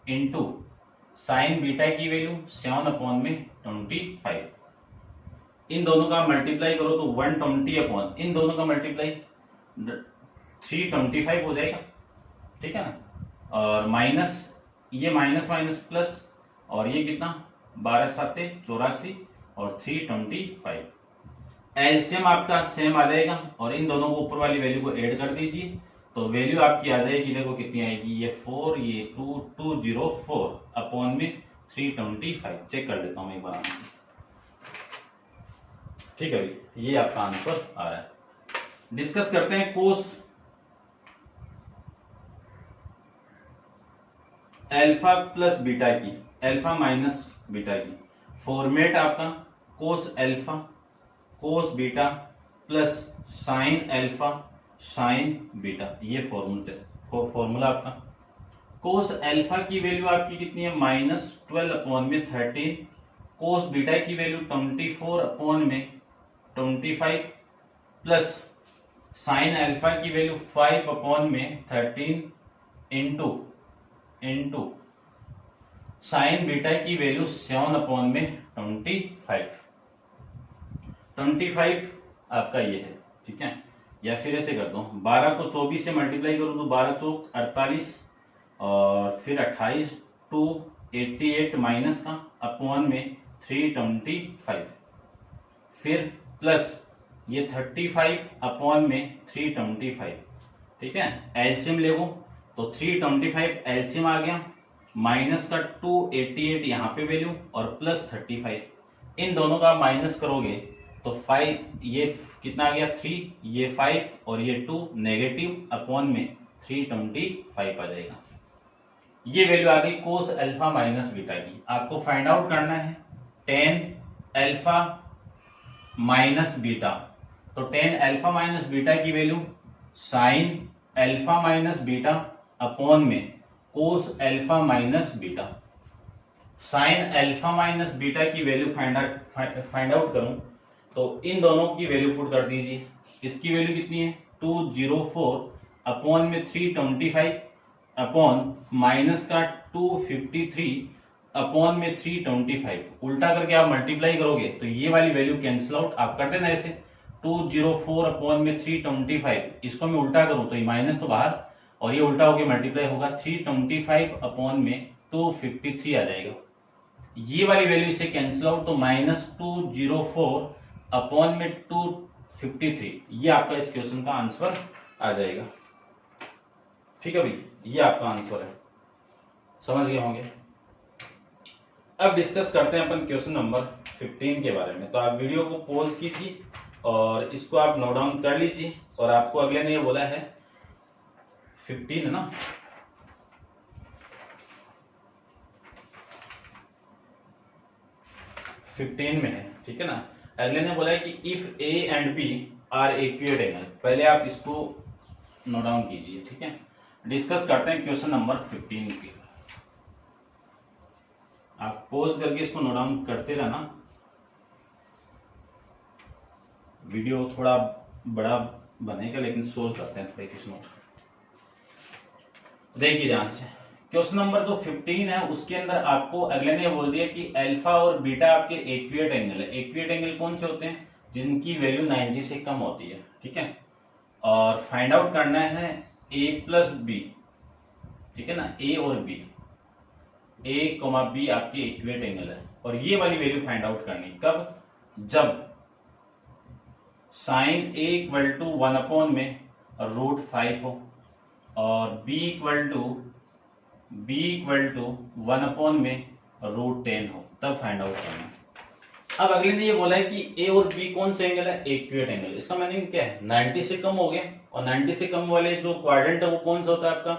इंटू साइन बीटा की वैल्यू 7 अपॉन में 25। इन दोनों का मल्टीप्लाई करो तो 120 अपॉन, इन दोनों का मल्टीप्लाई 325 हो जाएगा, ठीक है ना। और माइनस ये माइनस माइनस प्लस, और ये कितना 12 7 84 और 325। एलसीएम आपका सेम आ जाएगा, और इन दोनों को ऊपर वाली वैल्यू को ऐड कर दीजिए तो वैल्यू आपकी आ जाएगी, देखो कितनी आएगी, ये 4 ये 204 अपॉन में 325। चेक कर लेता हूं एक बार, ठीक है। ये आपका आंसर आ रहा है। डिस्कस करते हैं कोस अल्फा प्लस बीटा की, अल्फा माइनस बीटा की। फॉर्मेट आपका cos alpha cos beta plus sine alpha sign beta, ये फॉर्मूला आपका। कोस अल्फा की वैल्यू आपकी कितनी है? -12 अपॉन में 13, कोस बीटा की वैल्यू 24 अपॉन में 25 प्लस साइन अल्फा की वैल्यू 5 अपॉन में 13 इंटू साइन बीटा की वैल्यू 7 अपॉन में 25। 25 आपका ये है, ठीक है। या फिर ऐसे कर दो, 12 को 24 से मल्टीप्लाई करो तो 12 चौक 48, और फिर 28 टू 88 माइनस का अपॉन में 325, फिर प्लस ये 35 अपॉन में 325, ठीक है। एलसीएम ले तो 325 एलसीएम आ गया, माइनस का 288 यहाँ पे वैल्यू, और प्लस 35। इन दोनों का माइनस करोगे तो 5, ये कितना आ गया 3, ये 5 और ये 2 नेगेटिव अपॉन में 325 आ जाएगा। ये वैल्यू आ गई कोस अल्फा माइनस बीटा की। आपको फाइंड आउट करना है टेन अल्फा माइनस बीटा। तो टेन अल्फा माइनस बीटा की value sine alpha minus beta upon में cos alpha minus beta. Sine alpha minus beta की वैल्यू फाइंड आउट करूं तो इन दोनों की वैल्यू पुट कर दीजिए। इसकी वैल्यू कितनी है 204 अपॉन में 325 अपॉन माइनस का 253 अपॉन में 325, उल्टा करके आप मल्टीप्लाई करोगे तो ये वाली वैल्यू कैंसिल आउट, आप कर देना ऐसे 204 अपॉन में 325, इसको मैं उल्टा करूं तो ये माइनस तो बाहर और ये उल्टा होके मल्टीप्लाई होगा, 325 अपॉन में 253 आ जाएगा। ये वाली वैल्यू से कैंसिल आउट तो -204 अपॉन में 253, ये आपका इस क्वेश्चन का आंसर आ जाएगा। ठीक है भाई, ये आपका आंसर है, समझ गए होंगे। अब डिस्कस करते हैं अपन क्वेश्चन नंबर 15 के बारे में। तो आप वीडियो को पॉज कीजिए और इसको आप नोट डाउन कर लीजिए। और आपको अगले ने ये बोला है 15 है ना, फिफ्टीन में है, ठीक है ना। अगले ने बोला है कि if A and B are equivalent angle, पहले आप इसको नोट डाउन कीजिए, ठीक है। डिस्कस करते हैं क्वेश्चन नंबर 15 की। आप पॉज करके इसको नोट डाउन करते रहना, वीडियो थोड़ा बड़ा बनेगा लेकिन सोल्व करते हैं थोड़े कुछ नोट। देखिए ध्यान से, क्वेश्चन नंबर जो 15 है उसके अंदर आपको अगले ने बोल दिया कि अल्फा और बीटा आपके इक्विवेलेंट एंगल है। इक्विवेलेंट एंगल कौन से होते हैं? जिनकी वैल्यू 90 से कम होती है, ठीक है। और फाइंड आउट करना है a प्लस बी, ठीक है ना, a और b, a कॉमा b आपके इक्विवेलेंट एंगल है। और ये वाली वैल्यू फाइंड आउट करनी कब? जब sine a equal to 1 upon में √5 हो और b इक्वल टू 1 अपॉन में √10 हो, तब फाइंड आउट करना। अब अगले ने ये बोला है कि a और b कौन से एंगल है? Equivalent angle. इसका मीनिंग क्या है? 90 से कम हो गया, और 90 से कम वाले जो क्वाड्रेंट है वो कौन सा होता है आपका?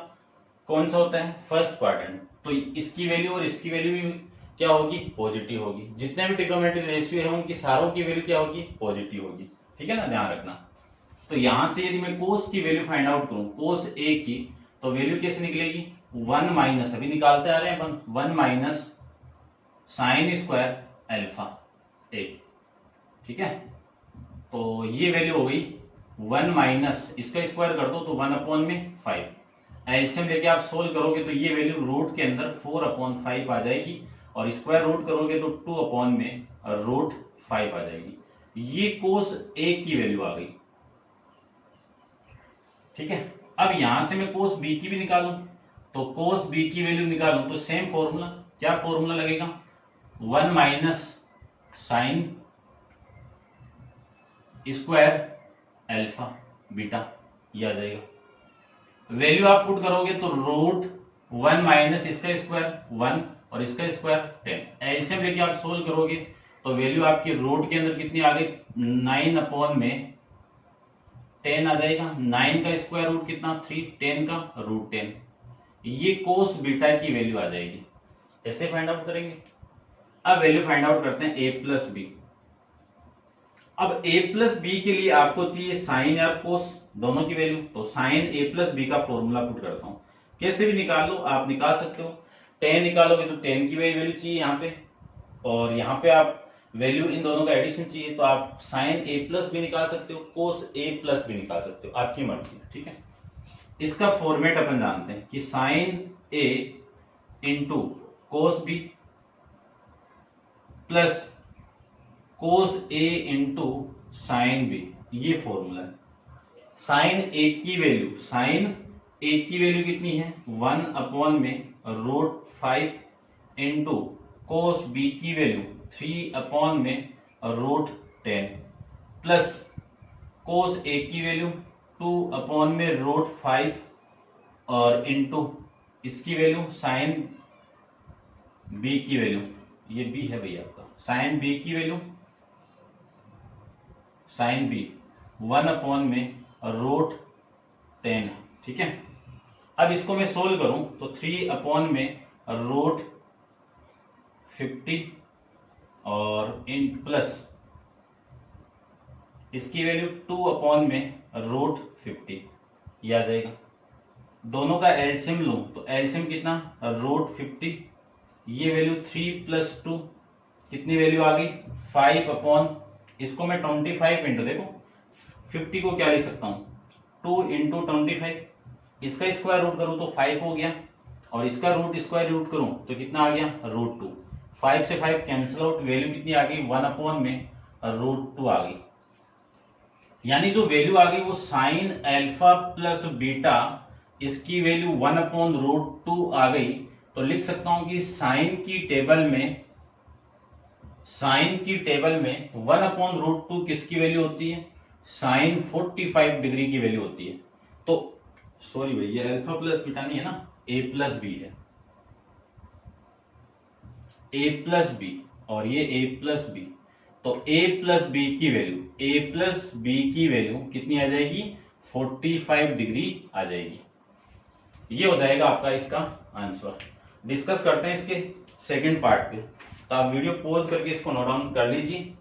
कौन सा होता है? First quadrant. तो इसकी वैल्यू और इसकी वैल्यू भी क्या होगी? पॉजिटिव होगी। जितने भी ट्रिग्नोमेट्रिक रेशियो है उनकी सारों की वैल्यू क्या होगी? पॉजिटिव होगी, ठीक है ना, ध्यान रखना। तो यहां से यदि मैं कोस की वैल्यू फाइंड आउट करूं, कोस ए की, तो वैल्यू कैसे निकलेगी? 1 माइनस, अभी निकालते आ रहे हैं अपन, 1 माइनस साइन स्क्वायर अल्फा ए, ठीक है। तो ये वैल्यू हो गई 1 माइनस, इसका स्क्वायर कर दो तो 1 अपॉन में 5। एलसीएम लेके आप सोल्व करोगे तो ये वैल्यू रूट के अंदर 4 अपॉन 5 आ जाएगी, और स्क्वायर रूट करोगे तो 2 अपॉन में √5 आ जाएगी। ये कोस ए की वैल्यू आ गई, ठीक है। अब यहां से मैं कोस बी की भी निकालूं, तो कोस बी की वैल्यू निकालूं तो सेम फॉर्मूला, क्या फॉर्मूला लगेगा? 1 minus sine square alpha beta, ये आ जाएगा। वैल्यू आप पुट करोगे तो √1 माइनस इसका स्क्वायर 1 और इसका स्क्वायर 10। एलसीएम लेके आप सोल्व करोगे तो वैल्यू आपकी रूट के अंदर कितनी आ गई? 9 अपॉन में 10 आ जाएगा। 9 का स्क्वायर रूट कितना? 3, 10 का √10। ये कोस बीटा की वैल्यू आ जाएगी। ऐसे फाइंड आउट करेंगे। अब वैल्यू फाइंड आउट करते हैं a प्लस बी। अब a प्लस बी के लिए आपको चाहिए साइन या कोस, दोनों की वैल्यू। तो साइन a प्लस बी का फॉर्मूला पुट करता हूं, कैसे भी निकाल लो, आप निकाल सकते हो। 10 निकालोगे तो 10 की वैल्यू चाहिए यहाँ पे, और यहाँ पे आप वैल्यू इन दोनों का एडिशन चाहिए, तो आप साइन a प्लस बी निकाल सकते हो, कोस a प्लस बी निकाल सकते हो, आपकी मर्जी है, ठीक है। इसका फॉर्मेट अपन जानते हैं कि sine a into cos B plus cos a into sine B, ये फॉर्मूला है। साइन a की वैल्यू कितनी है? 1 अपॉन में √5 इंटू कोस b की वैल्यू 3 अपॉन में √10 प्लस कोस a की वैल्यू 2 अपॉन में √5 और इंटू इसकी वैल्यू साइन b की वैल्यू, ये b है भैया आपका, साइन b की वैल्यू, साइन b 1 अपॉन में √10, ठीक है। अब इसको मैं सोल्व करूं तो 3 अपॉन में √50 और इन प्लस इसकी वैल्यू 2 अपॉन में √50, ये आ जाएगा। दोनों का एलसीएम लूं तो एलसीएम कितना? √50, ये वैल्यू 3 प्लस 2, कितनी वैल्यू आ गई? 5 अपॉन, इसको मैं 25 इंटू, देखो 50 को क्या लिख सकता हूं? 2 इंटू 25, इसका स्क्वायर रूट करूं तो 5 हो गया, और इसका रूट स्क्वायर रूट करूं तो कितना आ गया √2। 5 से 5 कैंसिल आउट, वैल्यू कितनी आ गई 1 अपॉन में √2 आ गई। यानी जो वैल्यू आ गई वो साइन अल्फा प्लस बीटा, इसकी वैल्यू 1 अपॉन √2 आ गई। तो लिख सकता हूं कि साइन की टेबल में 1 अपॉन √2 किसकी वैल्यू होती है, साइन 45 डिग्री की वैल्यू होती है। तो सॉरी भैया, अल्फा प्लस बीटा नहीं है ना, a प्लस बी है, a प्लस बी और ये a प्लस बी। तो a प्लस बी की वैल्यू कितनी आ जाएगी 45 डिग्री आ जाएगी। ये हो जाएगा आपका इसका आंसर। डिस्कस करते हैं इसके सेकंड पार्ट पे। तो आप वीडियो पॉज करके इसको नोट डाउन कर लीजिए,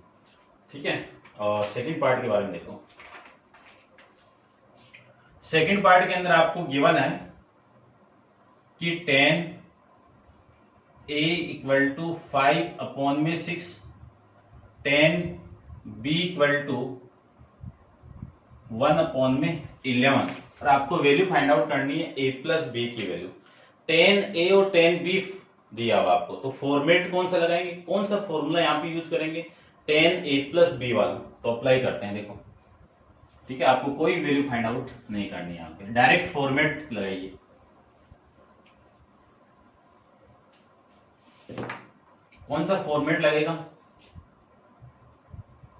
ठीक है। और सेकंड पार्ट के बारे में देखो। सेकंड पार्ट के अंदर आपको गिवन है कि 10a इक्वल टू 5 अपॉन में 6, 10b इक्वल टू 1 अपॉन में 11, और आपको वैल्यू फाइंड आउट करनी है a प्लस बी की वैल्यू। 10a और 10b दिया हुआ आपको, तो फॉर्मेट कौन सा लगाएंगे, कौन सा फॉर्मूला यहाँ पे यूज करेंगे, 10a प्लस बी वाला। तो अप्लाई करते हैं, देखो ठीक है। आपको कोई वैल्यू फाइंड आउट नहीं करनी है, यहाँ पे डायरेक्ट फॉर्मेट लगाइए। कौन सा फॉर्मेट लगेगा,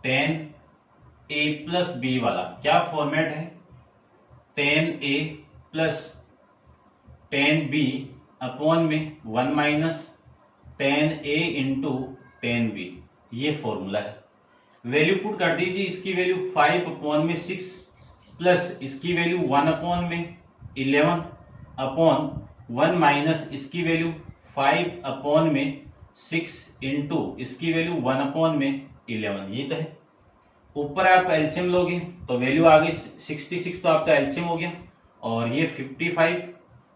10a प्लस बी वाला। क्या फॉर्मेट है, 10a प्लस 10b अपॉन में 1 माइनस 10a इंटू 10b, ये फॉर्मूला है। वैल्यू पुट कर दीजिए, इसकी वैल्यू 5 अपॉन में 6 प्लस इसकी वैल्यू 1 अपॉन में 11 अपॉन 1 माइनस इसकी वैल्यू 5 अपॉन में 6 इंटू इसकी वैल्यू 1 अपॉन में 11, ये तो है। ऊपर आप एलसीएम लोगे तो वैल्यू आ गई 66, तो आपका एलसीएम हो गया, और ये 55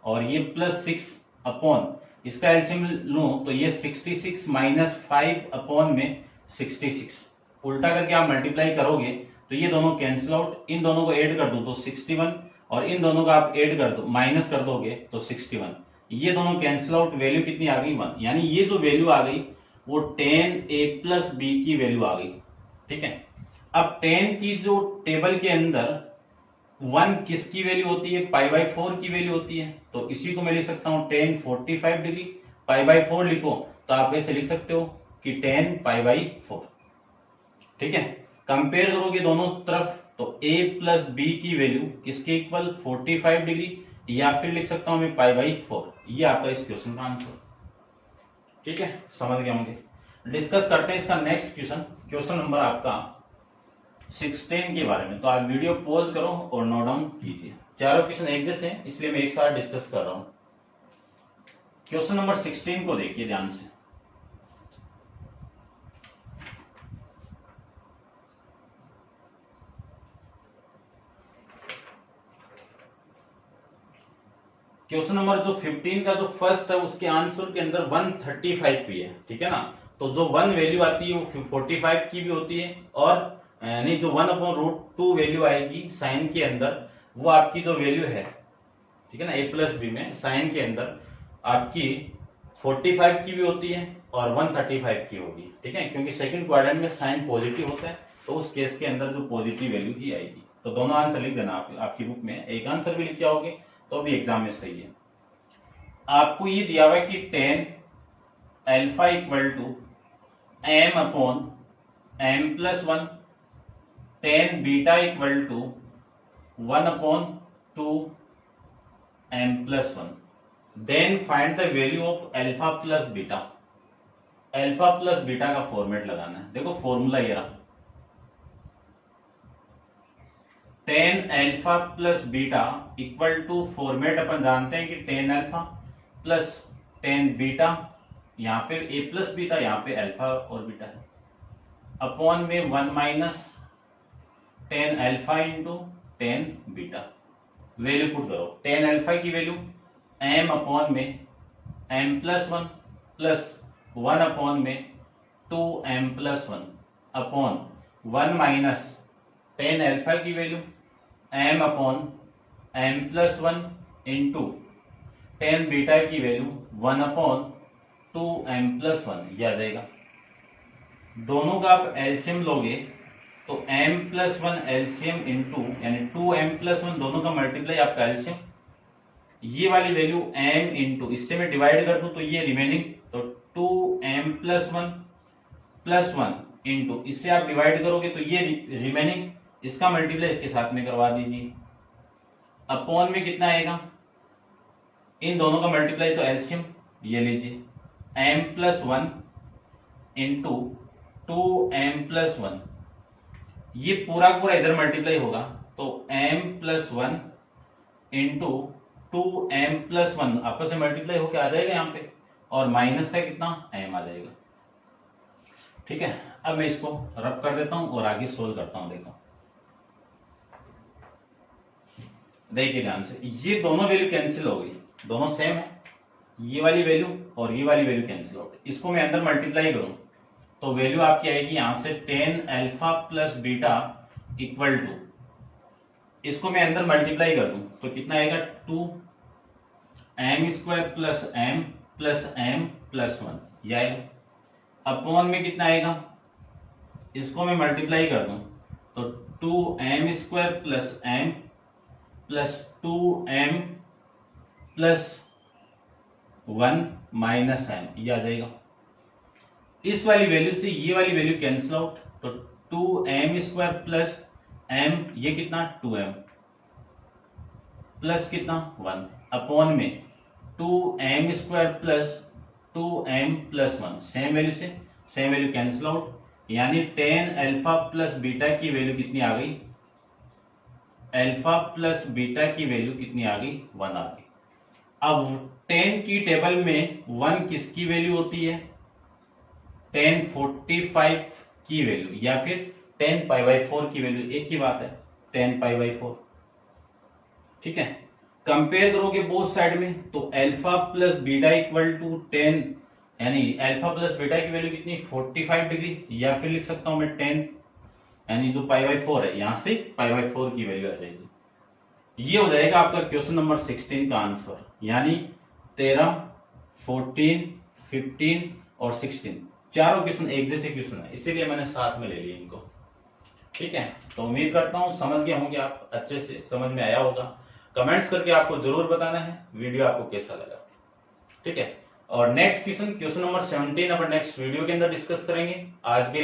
और ये प्लस 6 अपॉन इसका एलसीएम लूं तो ये 66 माइनस 5 अपॉन में 66। उल्टा करके आप मल्टीप्लाई करोगे तो ये दोनों कैंसिल आउट, इन दोनों को ऐड कर दो तो 61, और इन दोनों को आप ऐड कर दो माइनस कर दोगे तो 61, ये दोनों कैंसिल आउट, वैल्यू कितनी आ गई 1। यानी ये जो वैल्यू आ गई वो 10a प्लस बी की वैल्यू आ गई, ठीक है। अब 10 की जो टेबल के अंदर 1 किसकी वैल्यू होती है, π/4 की वैल्यू होती है। तो इसी को मैं लिख सकता हूं 10 45 डिग्री, π/4 लिखो तो आप ऐसे लिख सकते हो कि 10 π/4, ठीक है। कंपेयर करोगे दोनों तरफ तो a प्लस बी की वैल्यू किसके इक्वल 45 डिग्री, या फिर लिख सकता हूं मैं π/4। ये आपका इस क्वेश्चन का आंसर, ठीक है। समझ गए होंगे। डिस्कस करते हैं इसका नेक्स्ट क्वेश्चन, क्वेश्चन नंबर आपका 16 के बारे में। तो आप वीडियो पॉज करो और नोट डाउन कीजिए। चारों क्वेश्चन एक जैसे हैं इसलिए मैं एक साथ डिस्कस कर रहा हूं। क्वेश्चन नंबर 16 को देखिए ध्यान से। क्वेश्चन नंबर जो 15 का जो फर्स्ट है उसके आंसर के अंदर 135 भी है, ठीक है ना। तो जो 1 वैल्यू आती है वो 45 की भी होती है, और नहीं, जो 1 अपॉन √2 वैल्यू आएगी साइन के अंदर वो आपकी जो वैल्यू है, ठीक है ना, a प्लस बी में साइन के अंदर आपकी 45 की भी होती है और 135 की होगी, ठीक है। क्योंकि सेकंड क्वाड्रेंट में साइन पॉजिटिव होता है, तो उस केस के अंदर जो पॉजिटिव वैल्यू ही आएगी। तो दोनों आंसर लिख देना आपकी बुक में, एक आंसर भी लिख के आओगे तो भी एग्जाम में सही है। आपको ये दिया हुआ है कि 10 alpha equal to m upon m plus 1, 10 beta equal to 1 upon 2 m plus 1, then find the value of alpha plus beta. Alpha plus beta का फॉर्मेट लगाना है। देखो फॉर्मूला ये रहा, 10 alpha plus beta equal to, format अपन जानते हैं कि 10 अल्फा प्लस 10 बीटा, यहाँ पे a प्लस बीटा, यहाँ पे अल्फा और बीटा है, अपॉन में 1 minus 10 alpha into 10 beta. Value put करो, 10 अल्फा की वैल्यू m अपॉन में m प्लस 1 प्लस 1 अपॉन में 2m plus 1 upon 1 minus 10 alpha की value m upon m plus 1 into tan beta की वैल्यू 1/2m+1 ये आ जाएगा। दोनों का आप एलसीएम लोगे तो m+1 एलसीएम इंटू यानी 2m+1 दोनों का मल्टीप्लाई आपका एलसीएम, ये वाली वैल्यू m इंटू इससे मैं डिवाइड कर दूं तो ये रिमेनिंग, तो 2m+1 इंटू इससे आप डिवाइड करोगे तो ये रिमेनिंग, इसका मल्टीप्लाई इसके साथ में करवा दीजिए। अपॉन में कितना आएगा, इन दोनों का मल्टीप्लाई तो एलसीएम, ये लीजिए m+1 इंटू 2m+1, ये पूरा पूरा इधर मल्टीप्लाई होगा तो m+1 इंटू 2m+1 आपस में मल्टीप्लाई होकर आ जाएगा यहाँ पे, और माइनस का कितना m आ जाएगा। ठीक है, अब मैं इसको रब कर देता हूं और आगे सोल्व करता हूं। देखिए ध्यान से, ये दोनों वैल्यू कैंसिल हो गई, दोनों सेम है, ये वाली वैल्यू और ये वाली वैल्यू कैंसिल हो गई। इसको मैं अंदर मल्टीप्लाई करूं तो वैल्यू आपकी आएगी यहां से 10α + बीटा इक्वल टू, इसको मैं अंदर मल्टीप्लाई कर दूं तो कितना आएगा 2m² + m + m+1 ये आएगा। अपॉन में कितना आएगा, इसको मैं मल्टीप्लाई कर दूं तो 2m² + m + 2m+1 - m ये आ जाएगा। इस वाली वैल्यू से ये वाली वैल्यू कैंसिल आउट, तो 2m² + m ये कितना 2m प्लस कितना 1 अपॉन में 2m² + 2m+1 सेम वैल्यू से सेम वैल्यू कैंसिल आउट, यानी 10α + बीटा की वैल्यू कितनी आ गई, अल्फा प्लस बीटा की वैल्यू कितनी आ गई 1 आ गई। अब 10 की टेबल में 1 किसकी वैल्यू होती है, 1045 की वैल्यू या फिर 10π/4 की वैल्यू, एक ही बात है 10π/4। ठीक है, कंपेयर करोगे बोथ साइड में तो alpha plus beta equal to 10, यानी अल्फा प्लस बीटा की वैल्यू कितनी 45 डिग्री, या फिर लिख सकता हूं मैं 10 यानी जो π/4 है यहां से π/4 की वैल्यू आ जाएगी। ये हो जाएगा आपका क्वेश्चन नंबर 16 का आंसर, यानी 13, 14, 15 और 16 चारों क्वेश्चन एक जैसे क्वेश्चन है, इसीलिए मैंने साथ में ले लिया इनको। ठीक है, तो उम्मीद करता हूं समझ गए होंगे आप, अच्छे से समझ में आया होगा। कमेंट्स करके आपको जरूर बताना है वीडियो आपको कैसा लगा। ठीक है, और नेक्स्ट क्वेश्चन नंबर 17 अपन नेक्स्ट वीडियो के अंदर डिस्कस करेंगे। आज के